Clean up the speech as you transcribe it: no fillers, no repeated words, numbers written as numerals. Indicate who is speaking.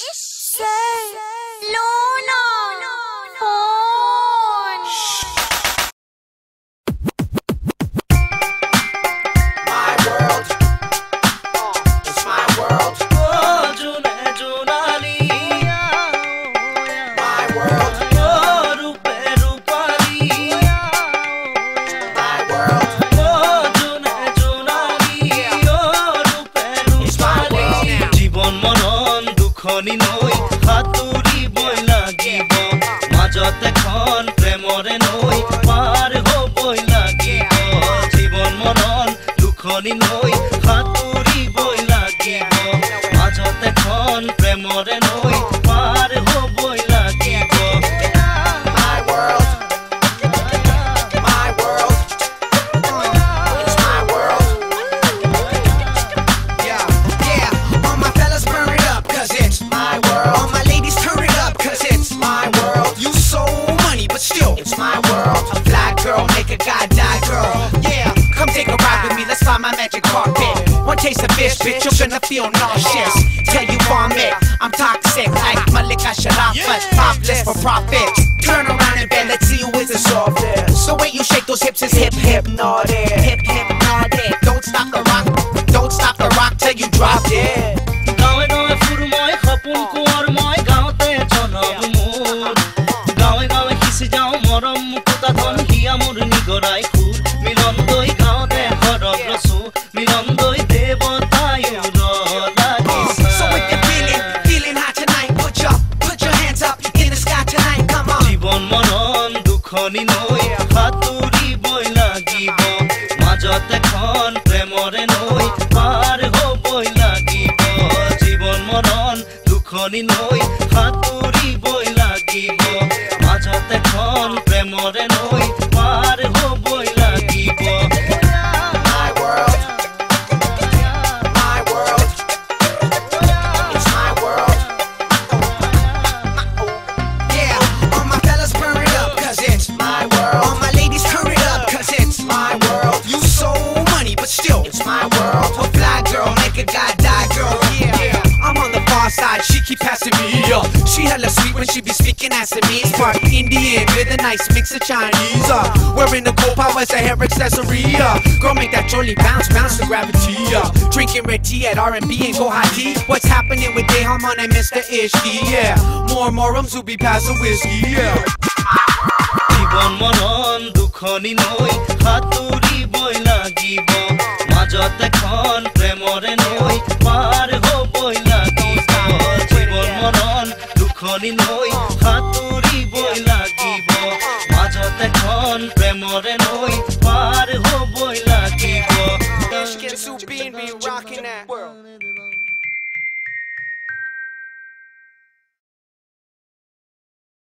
Speaker 1: Say Luna phone.
Speaker 2: My world, it's my world.
Speaker 3: Oh, June Junali.
Speaker 2: My world,
Speaker 3: Oh, Rupe Rupali.
Speaker 2: my world.
Speaker 3: Oh, June Junali. Oh, Rupe Rupali. Jibon monon dukhoni noi haturi boi লাগিব মাজত এখন প্রেমরে নই পার হবই লাগিব জীবন মরণ দুখনি নই হাতুরি বই লাগিব মাজত এখন প্রেমরে নই পার হবই লাগিব
Speaker 2: My world, my world. It's my world. Yeah. All my fellas burn it up, cause it's my world. All my ladies turn it up, cause it's my world. You so money, but still, it's my world. A fly girl, make a guy die, girl. Yeah, come take a ride with me, let's find my magic carpet. One taste of fish, bitch, you're gonna feel nauseous. Tell you vomit, I'm toxic, like Malika Sharafat, topless for profit. Turn around and bend, let's see who is the softest. So when you shake those hips, it's hip, hypnotic. Hip, hypnotic. Don't stop the rock till you drop it.
Speaker 3: গাঁৱে গাঁৱে ফুৰময় সপোন কোঁৱৰময় গাঁৱতে জনম মোৰ গাঁৱে গাঁৱে সিঁচি যাওঁ মৰম মুকুতা ধন হিয়া মোৰ নিগৰাই খুৰ মিলন দৈ গাঁৱতে সৰগ ৰচো মিলন দৈ দেৱতায়ো
Speaker 2: So if you're feeling hot tonight, put your hands up in the sky tonight, come on.
Speaker 3: জীৱন মৰণ দুখনি নৈ সাঁতুৰিবই লাগিব মাজত এখন প্ৰেমৰে নৈ পাৰ হবই লাগিব জীৱন মৰণ দুখনি নৈ সাঁতুৰিবই লাগিব মাজত এখন প্ৰেমৰে নৈ পাৰ হবই লাগিব
Speaker 2: My world, my world. It's my world. Yeah, all my fellas burn it up, cause it's my world. All my ladies turn it up, cause it's my world. You so money, but still, it's my world. A fly girl, make a guy die, girl. Yeah, I'm on the far side, she keep passing me up. She hella sweet when she be speaking Assamese, part Indian with a nice mix of Chinese. Wearing the gold powers, a hair accessory. Girl, make that jolly bounce to gravity. Drinking red tea at R&B and go high tea. What's happening with Day Harmon and Mr. Ishki? Yeah, more who be passing whiskey. Yeah.
Speaker 3: জীৱন মৰণ দুখনি নৈ সাঁতুৰিবই লাগিব মাজত এখন প্ৰেমৰে নৈ পাৰ হবই লাগিব জীৱন মৰণ দুখনি নৈ